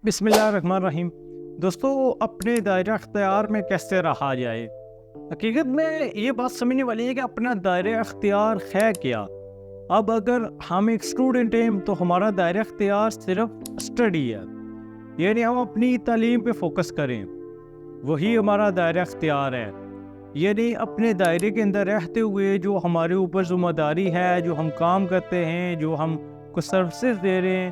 بسم اللہ الرحمن الرحیم۔ دوستو، اپنے دائرہ اختیار میں کیسے رہا جائے؟ حقیقت میں یہ بات سمجھنے والی ہے کہ اپنا دائرہ اختیار ہے کیا۔ اب اگر ہم ایک اسٹوڈنٹ ہیں تو ہمارا دائرہ اختیار صرف اسٹڈی ہے، یعنی ہم اپنی تعلیم پہ فوکس کریں، وہی ہمارا دائرہ اختیار ہے۔ یعنی اپنے دائرے کے اندر رہتے ہوئے جو ہمارے اوپر ذمہ داری ہے، جو ہم کام کرتے ہیں، جو ہم کو سروسز دے رہے ہیں،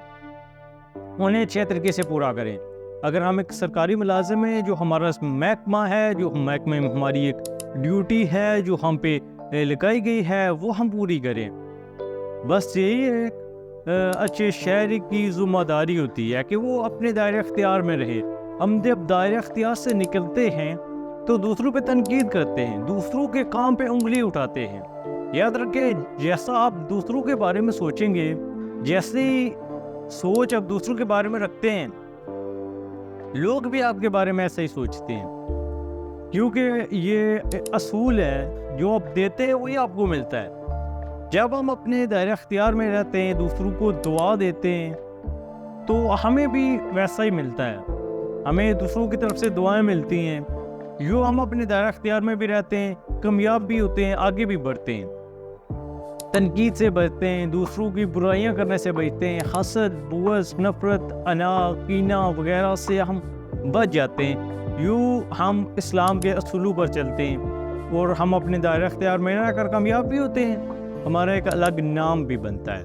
انہیں اچھے طریقے سے پورا کریں۔ اگر ہم ایک سرکاری ملازم ہیں، جو ہمارا محکمہ ہے، جو محکمے میں ہماری ایک ڈیوٹی ہے جو ہم پہ لگائی گئی ہے، وہ ہم پوری کریں۔ بس یہی ایک اچھے شہری کی ذمہ داری ہوتی ہے کہ وہ اپنے دائرہ اختیار میں رہے۔ ہم جب دائرہ اختیار سے نکلتے ہیں تو دوسروں پہ تنقید کرتے ہیں، دوسروں کے کام پہ انگلی اٹھاتے ہیں۔ یاد رکھیں، جیسا آپ دوسروں کے بارے میں سوچیں گے، جیسی سوچ آپ دوسروں کے بارے میں رکھتے ہیں، لوگ بھی آپ کے بارے میں ایسا ہی سوچتے ہیں، کیونکہ یہ اصول ہے، جو آپ دیتے ہیں وہی آپ کو ملتا ہے۔ جب ہم اپنے دائرہ اختیار میں رہتے ہیں، دوسروں کو دعا دیتے ہیں، تو ہمیں بھی ویسا ہی ملتا ہے، ہمیں دوسروں کی طرف سے دعائیں ملتی ہیں۔ جو ہم اپنے دائرہ اختیار میں بھی رہتے ہیں، کامیاب بھی ہوتے ہیں، آگے بھی بڑھتے ہیں، تنقید سے بچتے ہیں، دوسروں کی برائیاں کرنے سے بچتے ہیں، حسد، بغض، نفرت، عناد، کینہ وغیرہ سے ہم بچ جاتے ہیں۔ یوں ہم اسلام کے اصولوں پر چلتے ہیں اور ہم اپنے دائرہ اختیار میں رہ کر کامیاب بھی ہوتے ہیں، ہمارا ایک الگ نام بھی بنتا ہے۔